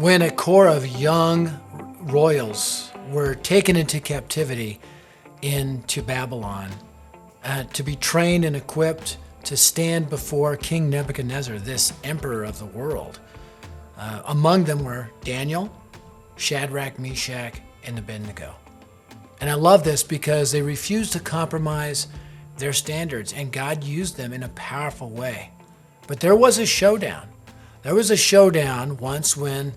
When a corps of young royals were taken into captivity into Babylon to be trained and equipped to stand before King Nebuchadnezzar, this emperor of the world. Among them were Daniel, Shadrach, Meshach, and Abednego. And I love this because they refused to compromise their standards, and God used them in a powerful way. But there was a showdown. There was a showdown once when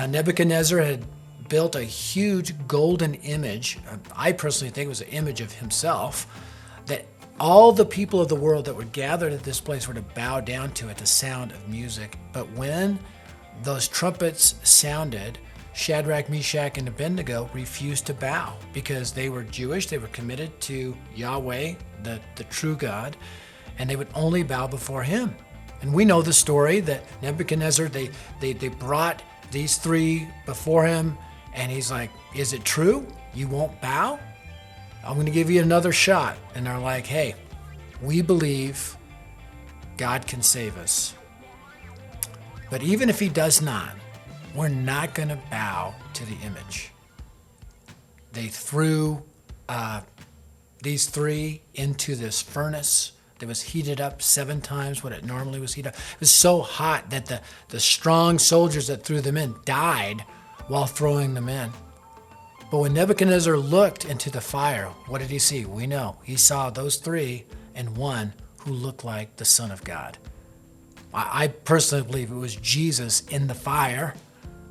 Nebuchadnezzar had built a huge golden image. I personally think it was an image of himself, that all the people of the world that were gathered at this place were to bow down to at the sound of music. But when those trumpets sounded, Shadrach, Meshach, and Abednego refused to bow because they were Jewish. They were committed to Yahweh, the true God, and they would only bow before him. And we know the story that Nebuchadnezzar, they brought these three before him, and he's like, is it true? You won't bow? I'm going to give you another shot. And they're like, hey, we believe God can save us. But even if he does not, we're not going to bow to the image. They threw these three into this furnace that was heated up 7 times what it normally was heated up. It was so hot that the strong soldiers that threw them in died while throwing them in. But when Nebuchadnezzar looked into the fire, what did he see? We know. He saw those three and one who looked like the Son of God. I personally believe it was Jesus in the fire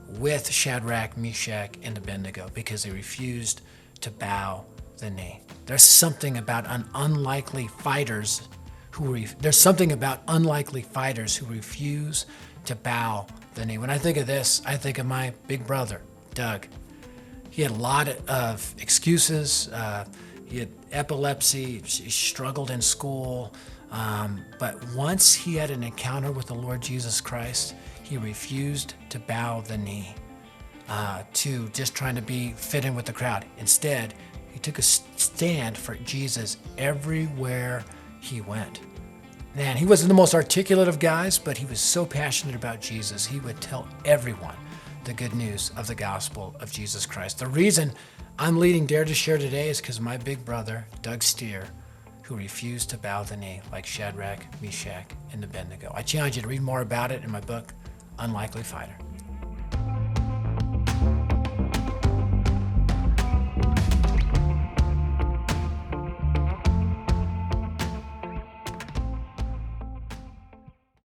with Shadrach, Meshach, and Abednego because they refused to bow the knee. There's something about unlikely fighters who refuse to bow the knee. When I think of this, I think of my big brother, Doug. He had a lot of excuses. He had epilepsy. He struggled in school. But once he had an encounter with the Lord Jesus Christ, he refused to bow the knee to just trying to fit in with the crowd. Instead, he took a stand for Jesus everywhere he went. Man, he wasn't the most articulate of guys, but he was so passionate about Jesus, he would tell everyone the good news of the gospel of Jesus Christ. The reason I'm leading Dare to Share today is because my big brother, Doug Stier, who refused to bow the knee like Shadrach, Meshach, and Abednego. I challenge you to read more about it in my book, Unlikely Fighter.